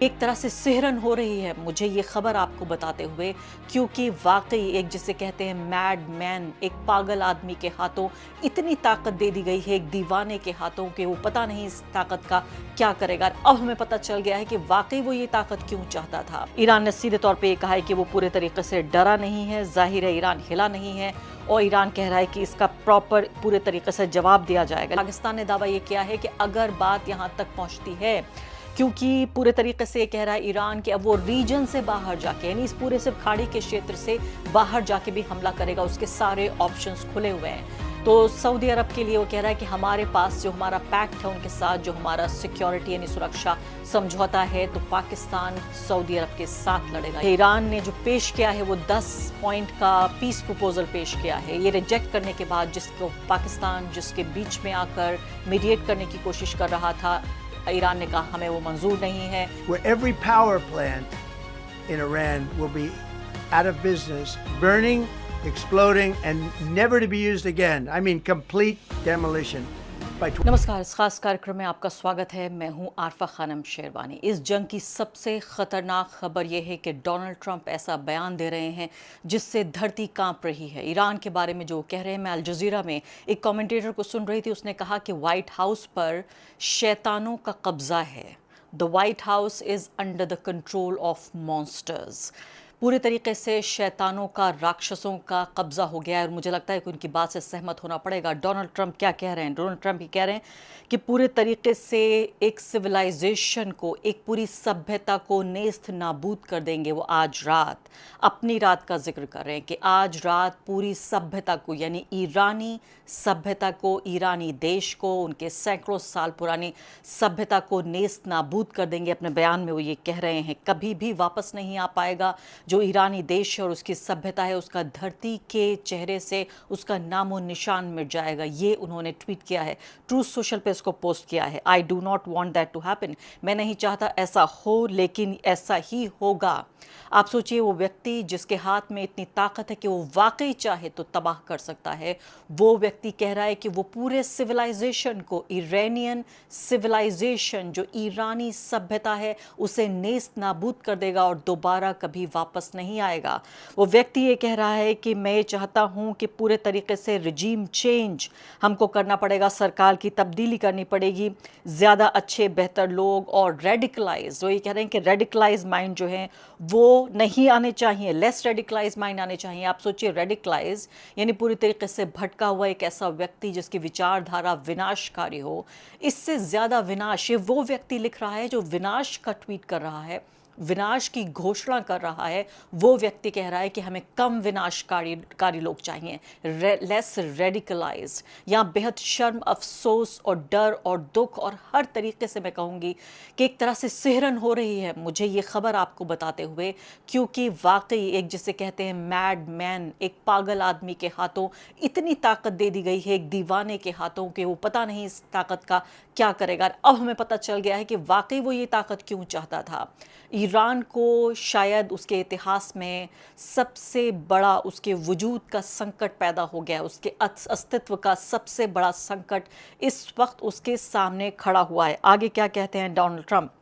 एक तरह से सिहरन हो रही है मुझे ये खबर आपको बताते हुए, क्योंकि वाकई एक जिसे कहते हैं मैड मैन, एक पागल आदमी के हाथों इतनी ताकत दे दी गई है, एक दीवाने के हाथों कि वो पता नहीं इस ताकत का क्या करेगा। अब हमें पता चल गया है कि वाकई वो ये ताकत क्यों चाहता था। ईरान ने सीधे तौर पे ये कहा है कि वो पूरे तरीके से डरा नहीं है, जाहिर है ईरान हिला नहीं है और ईरान कह रहा है कि इसका प्रॉपर पूरे तरीके से जवाब दिया जाएगा। पाकिस्तान ने दावा ये किया है कि अगर बात यहाँ तक पहुंचती है, क्योंकि पूरे तरीके से ये कह रहा है ईरान कि अब वो रीजन से बाहर जाके, यानी इस पूरे सिर्फ खाड़ी के क्षेत्र से बाहर जाके भी हमला करेगा, उसके सारे ऑप्शंस खुले हुए हैं। तो सऊदी अरब के लिए वो कह रहा है कि हमारे पास जो हमारा पैक्ट है उनके साथ, जो हमारा सिक्योरिटी यानी सुरक्षा समझौता है, तो पाकिस्तान सऊदी अरब के साथ लड़ेगा। ईरान ने जो पेश किया है वो 10 पॉइंट का पीस प्रपोजल पेश किया है। ये रिजेक्ट करने के बाद जिसको पाकिस्तान जिसके बीच में आकर मीडिएट करने की कोशिश कर रहा था, ईरान ने कहा हमें वो मंजूर नहीं है। Where every power plant in Iran will be out of business, burning, exploding, and never to be used again. I mean, complete demolition. नमस्कार, इस खास कार्यक्रम में आपका स्वागत है। मैं हूं आरफा खानम शेरवानी। इस जंग की सबसे खतरनाक खबर यह है कि डोनाल्ड ट्रंप ऐसा बयान दे रहे हैं जिससे धरती कांप रही है। ईरान के बारे में जो कह रहे हैं, मैं अल जजीरा में एक कमेंटेटर को सुन रही थी, उसने कहा कि व्हाइट हाउस पर शैतानों का कब्जा है। The white house is under the control of monsters. पूरे तरीके से शैतानों का, राक्षसों का कब्जा हो गया है और मुझे लगता है कि उनकी बात से सहमत होना पड़ेगा। डोनाल्ड ट्रंप क्या कह रहे हैं? डोनाल्ड ट्रंप ये कह रहे हैं कि पूरे तरीके से एक सिविलाइजेशन को, एक पूरी सभ्यता को नेस्त नाबूद कर देंगे वो आज रात। अपनी रात का जिक्र कर रहे हैं कि आज रात पूरी सभ्यता को, यानी ईरानी सभ्यता को, ईरानी देश को, उनके सैकड़ों साल पुरानी सभ्यता को नेस्त नाबूद कर देंगे। अपने बयान में वो ये कह रहे हैं कभी भी वापस नहीं आ पाएगा जो ईरानी देश है और उसकी सभ्यता है, उसका धरती के चेहरे से उसका नामो निशान मिट जाएगा। ये उन्होंने ट्वीट किया है, ट्रूथ सोशल पे इसको पोस्ट किया है। I do not want that to happen. मैं नहीं चाहता ऐसा हो, लेकिन ऐसा ही होगा। आप सोचिए, वो व्यक्ति जिसके हाथ में इतनी ताकत है कि वो वाकई चाहे तो तबाह कर सकता है, वो व्यक्ति कह रहा है कि वो पूरे सिविलाइजेशन को, ईरानियन सिविलाइजेशन, जो ईरानी सभ्यता है, उसे नेस्त नाबूद कर देगा और दोबारा कभी वापस नहीं आएगा। वो व्यक्ति ये कह रहा है कि मैं चाहता हूं कि पूरे तरीके से रिजीम चेंज हमको करना पड़ेगा, सरकार की तब्दीली करनी पड़ेगी, ज़्यादा अच्छे बेहतर लोग और रेडिकलाइज, वो ये कह रहे हैं कि रेडिकलाइज माइंड जो है वो नहीं आने चाहिए, लेस रेडिकलाइज माइंड आने चाहिए। आप सोचिए, रेडिकलाइज यानी पूरी तरीके से भटका हुआ एक ऐसा व्यक्ति जिसकी विचारधारा विनाशकारी हो। इससे ज़्यादा विनाश ये वो व्यक्ति लिख रहा है जो विनाश का ट्वीट कर रहा है, विनाश की घोषणा कर रहा है। वो व्यक्ति कह रहा है कि हमें कम विनाशकारी लोग चाहिए, लेस रेडिकलाइज। यहाँ बेहद शर्म, अफसोस और डर और दुख और हर तरीके से मैं कहूँगी कि एक तरह से सिहरन हो रही है मुझे ये खबर आपको बताते हुए, क्योंकि वाकई एक जिसे कहते हैं मैड मैन, एक पागल आदमी के हाथों इतनी ताकत दे दी गई है, एक दीवाने के हाथों कि वो पता नहीं इस ताकत का क्या करेगा। अब हमें पता चल गया है कि वाकई वो ये ताकत क्यों चाहता था। ईरान को शायद उसके इतिहास में सबसे बड़ा, उसके वजूद का संकट पैदा हो गया, उसके अस्तित्व का सबसे बड़ा संकट इस वक्त उसके सामने खड़ा हुआ है। आगे क्या कहते हैं डोनाल्ड ट्रंप?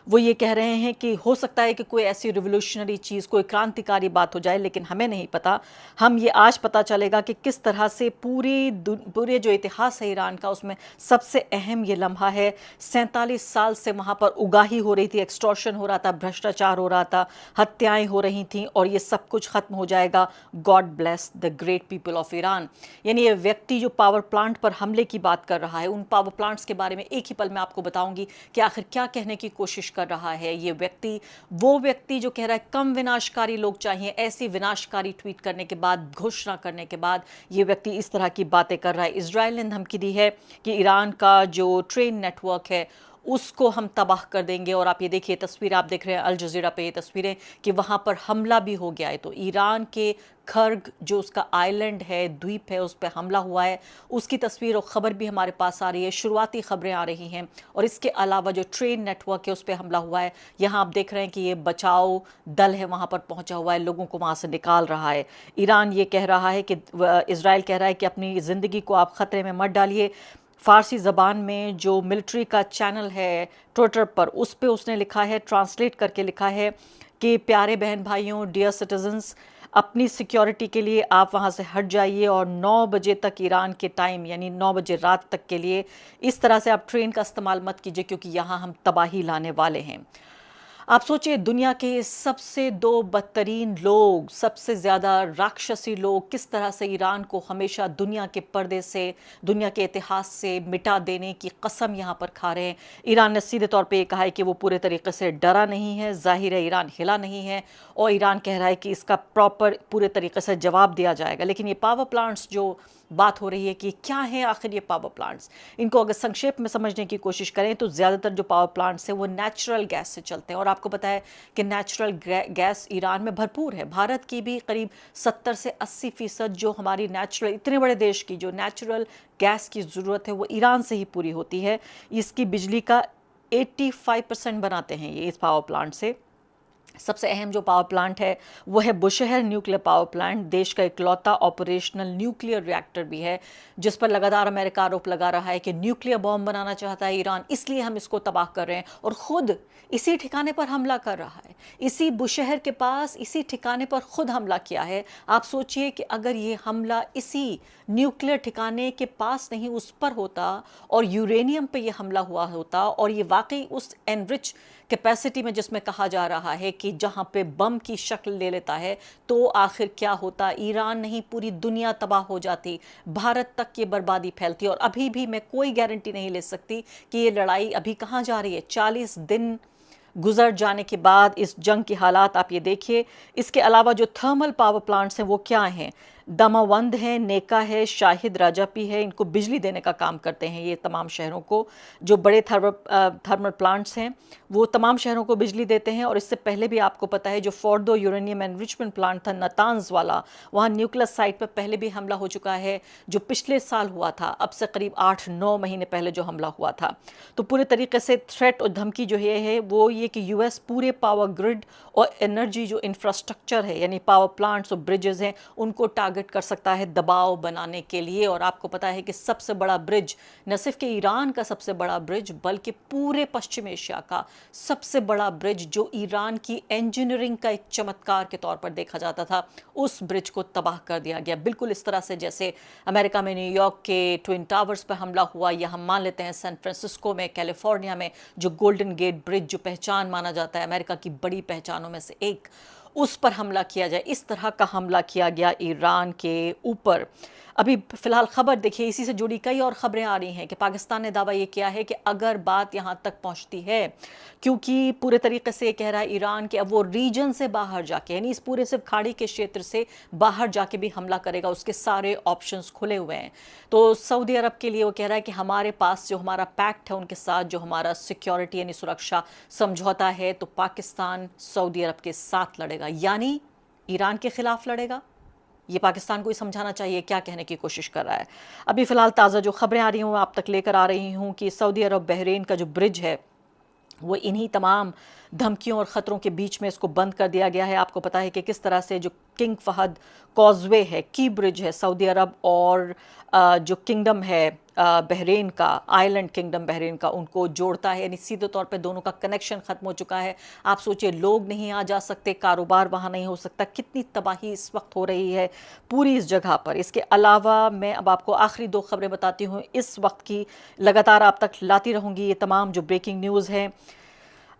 वो ये कह रहे हैं कि हो सकता है कि कोई ऐसी रिवोल्यूशनरी चीज़, कोई क्रांतिकारी बात हो जाए, लेकिन हमें नहीं पता। हम ये आज पता चलेगा कि किस तरह से पूरे जो इतिहास है ईरान का, उसमें सबसे अहम ये लम्हा है। 47 साल से वहाँ पर उगाही हो रही थी, एक्सटॉर्शन हो रहा था, भ्रष्टाचार हो रहा था, हत्याएं हो रही थीं, और ये सब कुछ ख़त्म हो जाएगा। God bless the great people of Iran. यानी ये व्यक्ति जो पावर प्लांट पर हमले की बात कर रहा है, उन पावर प्लांट्स के बारे में एक ही पल में आपको बताऊंगी कि आखिर क्या कहने की कोशिश कर रहा है ये व्यक्ति। वो व्यक्ति जो कह रहा है कम विनाशकारी लोग चाहिए, ऐसी विनाशकारी ट्वीट करने के बाद, घोषणा करने के बाद ये व्यक्ति इस तरह की बातें कर रहा है। इजराइल ने धमकी दी है कि ईरान का जो ट्रेन नेटवर्क है उसको हम तबाह कर देंगे। और आप ये देखिए, तस्वीर आप देख रहे हैं अल जजीरा पे, ये तस्वीरें कि वहाँ पर हमला भी हो गया है। तो ईरान के खर्ग जो उसका आइलैंड है, द्वीप है, उस पर हमला हुआ है, उसकी तस्वीर और ख़बर भी हमारे पास आ रही है, शुरुआती खबरें आ रही हैं। और इसके अलावा जो ट्रेन नेटवर्क है उस पर हमला हुआ है। यहाँ आप देख रहे हैं कि ये बचाव दल है वहाँ पर पहुँचा हुआ है, लोगों को वहाँ से निकाल रहा है। ईरान ये कह रहा है कि, इजराइल कह रहा है कि अपनी ज़िंदगी को आप ख़तरे में मत डालिए, फ़ारसी ज़बान में जो मिलिट्री का चैनल है ट्विटर पर, उस पे उसने लिखा है, ट्रांसलेट करके लिखा है कि प्यारे बहन भाइयों, डियर सिटीजन्स, अपनी सिक्योरिटी के लिए आप वहाँ से हट जाइए और 9 बजे तक ईरान के टाइम यानी 9 बजे रात तक के लिए इस तरह से आप ट्रेन का इस्तेमाल मत कीजिए, क्योंकि यहाँ हम तबाही लाने वाले हैं। आप सोचिए, दुनिया के सबसे 2 बदतरीन लोग, सबसे ज़्यादा राक्षसी लोग किस तरह से ईरान को हमेशा दुनिया के पर्दे से, दुनिया के इतिहास से मिटा देने की कसम यहाँ पर खा रहे हैं। ईरान ने सीधे तौर पे ये कहा है कि वो पूरे तरीके से डरा नहीं है, ज़ाहिर है ईरान हिला नहीं है, और ईरान कह रहा है कि इसका प्रॉपर पूरे तरीके से जवाब दिया जाएगा। लेकिन ये पावर प्लांट्स जो बात हो रही है कि क्या है आखिर ये पावर प्लांट्स, इनको अगर संक्षेप में समझने की कोशिश करें तो ज़्यादातर जो पावर प्लांट्स हैं वो नेचुरल गैस से चलते हैं, और आपको पता है कि नेचुरल गैस ईरान में भरपूर है। भारत की भी करीब 70 से 80% जो हमारी नेचुरल, इतने बड़े देश की जो नेचुरल गैस की ज़रूरत है वो ईरान से ही पूरी होती है। इसकी बिजली का 85% बनाते हैं ये इस पावर प्लांट से। सबसे अहम जो पावर प्लांट है वो है बुशहर न्यूक्लियर पावर प्लांट, देश का इकलौता ऑपरेशनल न्यूक्लियर रिएक्टर भी है, जिस पर लगातार अमेरिका आरोप लगा रहा है कि न्यूक्लियर बॉम्ब बनाना चाहता है ईरान, इसलिए हम इसको तबाह कर रहे हैं, और खुद इसी ठिकाने पर हमला कर रहा है। इसी बुशहर के पास इसी ठिकाने पर खुद हमला किया है। आप सोचिए कि अगर ये हमला इसी न्यूक्लियर ठिकाने के पास नहीं उस पर होता और यूरेनियम पे ये हमला हुआ होता, और ये वाकई उस एनरिच कैपेसिटी में जिसमें कहा जा रहा है कि जहां पे बम की शक्ल ले लेता है, तो आखिर क्या होता? ईरान नहीं पूरी दुनिया तबाह हो जाती, भारत तक ये बर्बादी फैलती। और अभी भी मैं कोई गारंटी नहीं ले सकती कि ये लड़ाई अभी कहाँ जा रही है। 40 दिन गुजर जाने के बाद इस जंग के हालात आप ये देखिए। इसके अलावा जो थर्मल पावर प्लांट्स हैं वो क्या हैं? दमावंद है, नेका है, शाहिद राजापी है, इनको बिजली देने का काम करते हैं ये तमाम शहरों को। जो बड़े थर्मल प्लांट्स हैं वो तमाम शहरों को बिजली देते हैं। और इससे पहले भी आपको पता है जो फोर्डो यूरेनियम एनरिचमेंट प्लांट था नतांज वाला, वहाँ न्यूक्लियर साइट पर पहले भी हमला हो चुका है, जो पिछले साल हुआ था, अब से करीब 8-9 महीने पहले जो हमला हुआ था। तो पूरे तरीके से थ्रेट और धमकी जो है वो ये कि यूएस पूरे पावर ग्रिड और एनर्जी जो इंफ्रास्ट्रक्चर है यानी पावर प्लांट्स और ब्रिजेस हैं उनको टारगेट कर सकता है दबाव बनाने के लिए। और आपको पता है कि सबसे बड़ा ब्रिज, न सिर्फ कि ईरान का सबसे बड़ा ब्रिज, बल्कि पूरे पश्चिम एशिया का सबसे बड़ा ब्रिज, जो ईरान की इंजीनियरिंग का एक चमत्कार के तौर पर देखा जाता था, उस ब्रिज को तबाह कर दिया गया। बिल्कुल इस तरह से जैसे अमेरिका में न्यूयॉर्क के ट्विन टावर्स पर हमला हुआ, या हम मान लेते हैं सैन फ्रांसिस्को में, कैलिफोर्निया में जो गोल्डन गेट ब्रिज जो पहचान माना जाता है अमेरिका की बड़ी पहचानों में से एक, उस पर हमला किया जाए, इस तरह का हमला किया गया ईरान के ऊपर। अभी फिलहाल खबर देखिए, इसी से जुड़ी कई और खबरें आ रही हैं कि पाकिस्तान ने दावा ये किया है कि अगर बात यहाँ तक पहुँचती है, क्योंकि पूरे तरीके से कह रहा है ईरान कि अब वो रीजन से बाहर जाके, यानी इस पूरे सिर्फ खाड़ी के क्षेत्र से बाहर जाके भी हमला करेगा, उसके सारे ऑप्शंस खुले हुए हैं। तो सऊदी अरब के लिए वो कह रहा है कि हमारे पास जो हमारा पैक्ट है उनके साथ, जो हमारा सिक्योरिटी यानी सुरक्षा समझौता है, तो पाकिस्तान सऊदी अरब के साथ लड़ेगा, यानी ईरान के खिलाफ लड़ेगा। ये पाकिस्तान को ही समझाना चाहिए, क्या कहने की कोशिश कर रहा है। अभी फ़िलहाल ताज़ा जो खबरें आ रही हूँ आप तक लेकर आ रही हूँ कि सऊदी अरब बहरीन का जो ब्रिज है वो इन्हीं तमाम धमकियों और ख़तरों के बीच में इसको बंद कर दिया गया है। आपको पता है कि किस तरह से जो किंग फहद कॉजवे है, की ब्रिज है सऊदी अरब और जो किंगडम है बहरीन का, आइलैंड किंगडम बहरीन का, उनको जोड़ता है, यानी सीधे तौर पे दोनों का कनेक्शन ख़त्म हो चुका है। आप सोचिए, लोग नहीं आ जा सकते, कारोबार वहाँ नहीं हो सकता, कितनी तबाही इस वक्त हो रही है पूरी इस जगह पर। इसके अलावा मैं अब आपको आखिरी 2 खबरें बताती हूँ इस वक्त की, लगातार आप तक लाती रहूँगी ये तमाम जो ब्रेकिंग न्यूज़ है।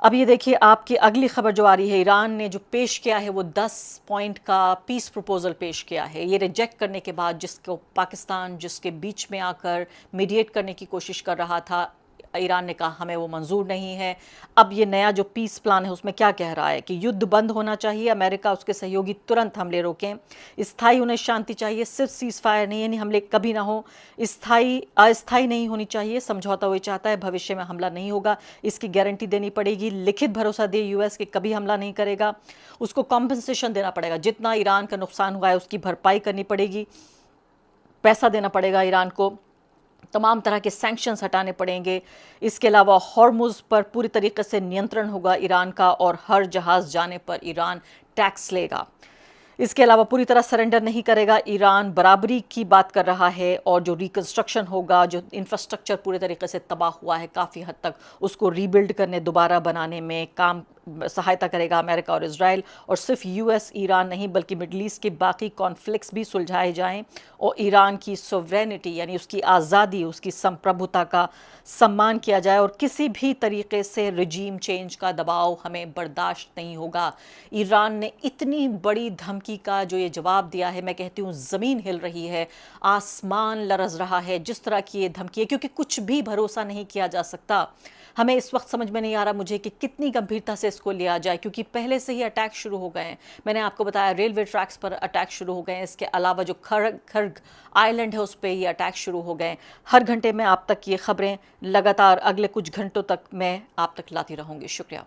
अब ये देखिए, आपकी अगली खबर जो आ रही है, ईरान ने जो पेश किया है वो 10 पॉइंट का पीस प्रपोजल पेश किया है। ये रिजेक्ट करने के बाद, जिसको पाकिस्तान जिसके बीच में आकर मीडिएट करने की कोशिश कर रहा था, ईरान ने कहा हमें वो मंजूर नहीं है। अब ये नया जो पीस प्लान है उसमें क्या कह रहा है कि युद्ध बंद होना चाहिए, अमेरिका उसके सहयोगी तुरंत हमले रोकें, स्थायी उन्हें शांति चाहिए, सिर्फ सीज फायर नहीं, यानी हमले कभी ना हो, अस्थायी नहीं होनी चाहिए, समझौता हुए चाहता है, भविष्य में हमला नहीं होगा, इसकी गारंटी देनी पड़ेगी, लिखित भरोसा दे यूएस कि कभी हमला नहीं करेगा, उसको कॉम्पनसेशन देना पड़ेगा, जितना ईरान का नुकसान हुआ है उसकी भरपाई करनी पड़ेगी, पैसा देना पड़ेगा ईरान को, तमाम तरह के सैंक्शंस हटाने पड़ेंगे। इसके अलावा हॉर्मुज़ पर पूरी तरीके से नियंत्रण होगा ईरान का, और हर जहाज़ जाने पर ईरान टैक्स लेगा। इसके अलावा पूरी तरह सरेंडर नहीं करेगा ईरान, बराबरी की बात कर रहा है और जो रिकंस्ट्रक्शन होगा, जो इंफ्रास्ट्रक्चर पूरे तरीके से तबाह हुआ है काफ़ी हद तक, उसको रीबिल्ड करने, दोबारा बनाने में काम सहायता करेगा अमेरिका और इजराइल। और सिर्फ यूएस ईरान नहीं बल्कि मिडल ईस्ट के बाकी कॉन्फ्लिक्ट्स भी सुलझाए जाएं और ईरान की सोवरेनिटी यानी उसकी आज़ादी, उसकी संप्रभुता का सम्मान किया जाए और किसी भी तरीके से रिजीम चेंज का दबाव हमें बर्दाश्त नहीं होगा। ईरान ने इतनी बड़ी धमकी का जो ये जवाब दिया है, मैं कहती हूँ ज़मीन हिल रही है, आसमान लरज़ रहा है जिस तरह की ये धमकी है, क्योंकि कुछ भी भरोसा नहीं किया जा सकता। हमें इस वक्त समझ में नहीं आ रहा मुझे कि कितनी गंभीरता से इसको लिया जाए, क्योंकि पहले से ही अटैक शुरू हो गए हैं। मैंने आपको बताया रेलवे ट्रैक्स पर अटैक शुरू हो गए हैं, इसके अलावा जो खर्ग आइलैंड है उस पर ये अटैक शुरू हो गए हैं। हर घंटे में आप तक ये खबरें लगातार अगले कुछ घंटों तक मैं आप तक लाती रहूँगी। शुक्रिया।